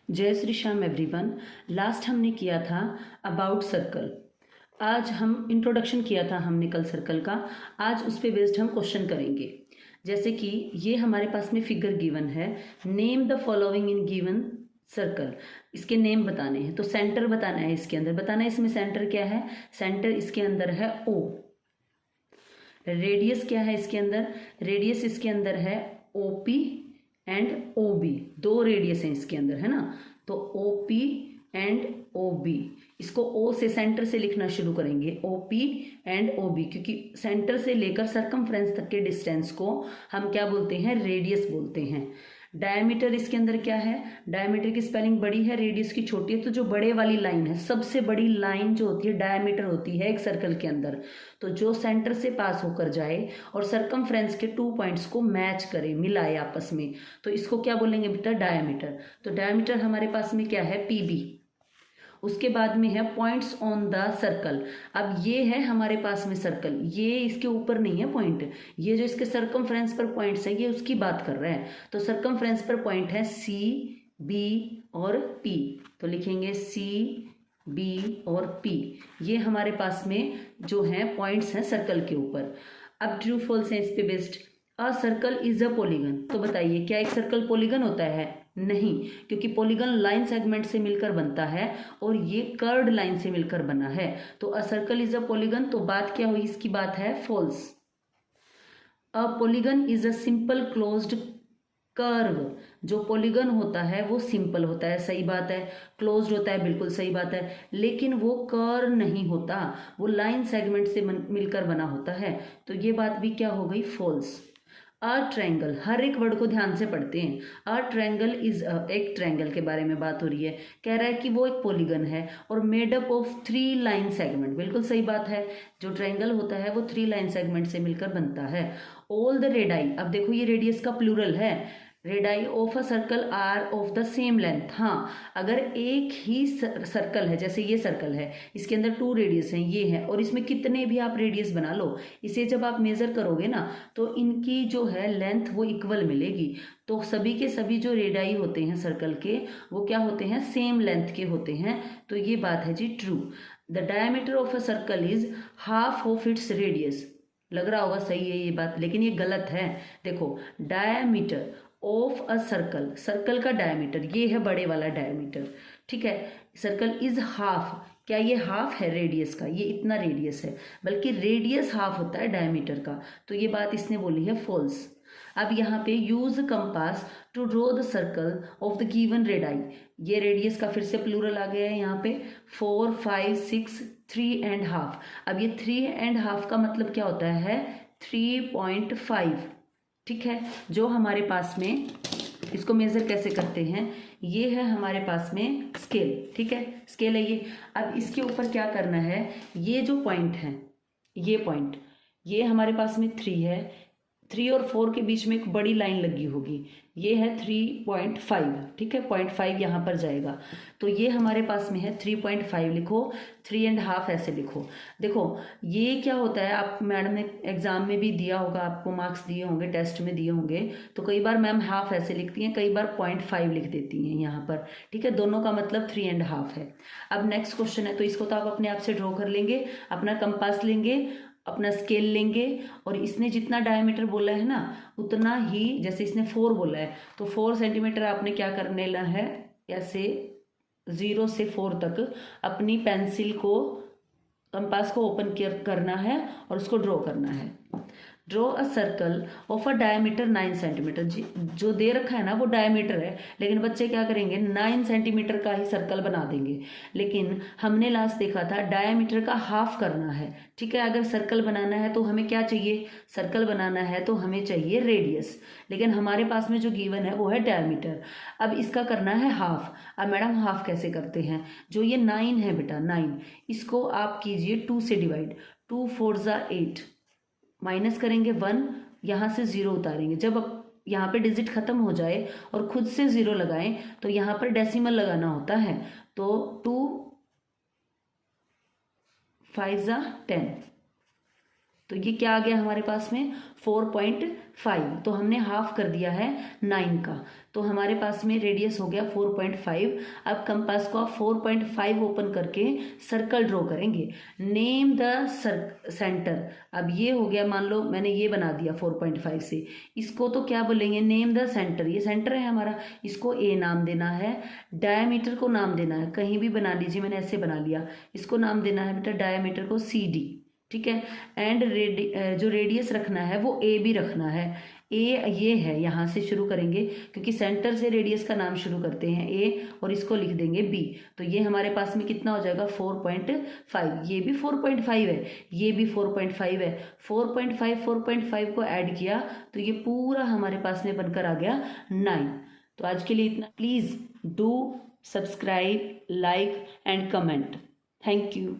जय Shri Shyam everyone. Last हमने किया था अबाउट सर्कल। आज हम इंट्रोडक्शन किया था हमने कल सर्कल का। आज उस पे बेस्ड हम क्वेश्चन करेंगे। जैसे कि ये हमारे पास में फिगर गिवन है, name the following in given circle. इसके नेम बताने हैं, तो सेंटर बताना है, इसके अंदर बताना है इसमें सेंटर क्या है। सेंटर इसके अंदर है ओ। रेडियस क्या है इसके अंदर, रेडियस इसके अंदर है ओपी एंड ओ बी। दो रेडियस हैं इसके अंदर, है ना। तो O P and O B, इसको ओ से सेंटर से लिखना शुरू करेंगे, O P and O B, क्योंकि सेंटर से लेकर सरकमफ्रेंस तक के डिस्टेंस को हम क्या बोलते हैं, रेडियस बोलते हैं। डायमीटर इसके अंदर क्या है, डायमीटर की स्पेलिंग बड़ी है, रेडियस की छोटी है। तो जो बड़े वाली लाइन है, सबसे बड़ी लाइन जो होती है डायमीटर होती है एक सर्कल के अंदर। तो जो सेंटर से पास होकर जाए और सरकमफ्रेंस के 2 पॉइंट्स को मैच करे, मिलाए आपस में, तो इसको क्या बोलेंगे बेटा, डायमीटर। तो डायमीटर हमारे पास में क्या है, पीबी। उसके बाद में है पॉइंट्स ऑन द सर्कल। अब ये है हमारे पास में सर्कल, ये इसके ऊपर नहीं है पॉइंट, ये जो इसके सरकमफ्रेंस पर पॉइंट्स है ये उसकी बात कर रहा है। तो सरकमफ्रेंस पर पॉइंट है सी, बी और पी। तो लिखेंगे सी, बी और पी, ये हमारे पास में जो है पॉइंट्स हैं सर्कल के ऊपर। अब ट्रू फॉल्स है इस पे based. A circle is a polygon. तो बताइए क्या एक सर्कल पॉलीगन होता है? नहीं, क्योंकि पॉलीगन लाइन सेगमेंट से मिलकर बनता है और ये कर्व्ड लाइन से मिलकर बना है। तो a circle is a polygon, तो बात क्या हुई, इसकी बात है false. A polygon is a simple closed curve. जो पॉलीगन होता है वो सिंपल होता है, सही बात है। क्लोज्ड होता है, बिल्कुल सही बात है। लेकिन वो कर्व नहीं होता, वो लाइन सेगमेंट से मिलकर बना होता है। तो ये बात भी क्या हो गई, फॉल्स। अ ट्रायंगल, हर एक वर्ड को ध्यान से पढ़ते हैं। अ ट्रायंगल इज एक ट्रायंगल के बारे में बात हो रही है, कह रहा है कि वो एक पॉलीगन है और made up of 3 line segment. बिल्कुल सही बात है, जो ट्रायंगल होता है वो 3 लाइन सेगमेंट से मिलकर बनता है। ऑल द रेडाई, अब देखो ये रेडियस का प्लूरल है, radii of a circle are of the same length. हाँ, अगर एक ही सर्कल है, जैसे ये सर्कल है, इसके अंदर 2 रेडियस हैं, ये है, और इसमें कितने भी आप रेडियस बना लो, इसे जब आप मेजर करोगे ना तो इनकी जो है लेंथ वो इक्वल मिलेगी। तो सभी के सभी जो रेडाई होते हैं सर्कल के, वो क्या होते हैं, सेम लेंथ के होते हैं। तो ये बात है जी true. The diameter of a circle is half of its radius. लग रहा होगा सही है ये बात, लेकिन ये गलत है। देखो, diameter of a circle, circle का डायमीटर ये है बड़े वाला डायमीटर, ठीक है। सर्कल इज हाफ, क्या ये हाफ है रेडियस का, ये इतना रेडियस है, बल्कि रेडियस हाफ होता है डायमीटर का। तो ये बात इसने बोली है फॉल्स। अब यहाँ पे use compass to draw the circle of the given radii. ये रेडियस का फिर से प्लूरल आ गया है यहाँ पे, 4, 5, 6, 3 एंड हाफ। अब ये 3 एंड हाफ का मतलब क्या होता है, 3.5, ठीक है। जो हमारे पास में, इसको मेजर कैसे करते हैं, ये है हमारे पास में स्केल, ठीक है, स्केल है ये। अब इसके ऊपर क्या करना है, ये जो पॉइंट है, ये पॉइंट, ये हमारे पास में 3 है, 3 और 4 के बीच में एक बड़ी लाइन लगी होगी, ये है 3.5, ठीक है, 0.5 यहाँ पर जाएगा। तो ये हमारे पास में है 3.5 लिखो, 3.5 ऐसे लिखो। देखो ये क्या होता है, आप मैडम ने एग्जाम में भी दिया होगा, आपको मार्क्स दिए होंगे, टेस्ट में दिए होंगे, तो कई बार मैम हाफ ऐसे लिखती हैं, कई बार 0.5 लिख देती हैं यहाँ पर, ठीक है। दोनों का मतलब 3.5 है। अब नेक्स्ट क्वेश्चन है, तो इसको तो आप अपने आप से ड्रॉ कर लेंगे, अपना कंपास लेंगे, अपना स्केल लेंगे, और इसने जितना डायमीटर बोला है ना उतना ही, जैसे इसने 4 बोला है तो 4 सेंटीमीटर आपने क्या करने ला है, ऐसे 0 से 4 तक अपनी पेंसिल को, कंपास को ओपन करना है और उसको ड्रॉ करना है। Draw a circle of a diameter 9 centimetre. जो दे रखा है ना वो डायमीटर है, लेकिन बच्चे क्या करेंगे, 9 सेंटीमीटर का ही सर्कल बना देंगे। लेकिन हमने लास्ट देखा था डायमीटर का हाफ करना है, ठीक है। अगर सर्कल बनाना है तो हमें क्या चाहिए, सर्कल बनाना है तो हमें चाहिए रेडियस, लेकिन हमारे पास में जो गिवन है वो है डायमीटर। अब इसका करना है हाफ। अब मैडम हाफ कैसे करते हैं, जो ये 9 है बेटा, 9, इसको आप कीजिए 2 से डिवाइड, 2 4 जा 8, माइनस करेंगे 1, यहाँ से 0 उतारेंगे। जब यहाँ पे डिजिट खत्म हो जाए और खुद से 0 लगाएं तो यहाँ पर डेसिमल लगाना होता है। तो 2 5 जा 10, तो ये क्या आ गया हमारे पास में 4.5, तो हमने हाफ कर दिया है 9 का, तो हमारे पास में रेडियस हो गया 4.5। अब कंपास को आप 4.5 ओपन करके सर्कल ड्रॉ करेंगे। नेम द सेंटर, अब ये हो गया, मान लो मैंने ये बना दिया 4.5 से, इसको तो क्या बोलेंगे, नेम द सेंटर, ये सेंटर है हमारा, इसको ए नाम देना है, डायमीटर को नाम देना है, कहीं भी बना लीजिए, मैंने ऐसे बना लिया, इसको नाम देना है बेटा डायमीटर को सी डी, ठीक है। एंड जो रेडियस रखना है वो ए बी रखना है। ए ये है, यहाँ से शुरू करेंगे क्योंकि सेंटर से रेडियस का नाम शुरू करते हैं ए, और इसको लिख देंगे बी, तो ये हमारे पास में कितना हो जाएगा 4.5, ये भी 4.5 है, ये भी 4.5 है, 4.5 को ऐड किया तो ये पूरा हमारे पास में बनकर आ गया 9। तो आज के लिए इतना, please do subscribe, like and comment. Thank you.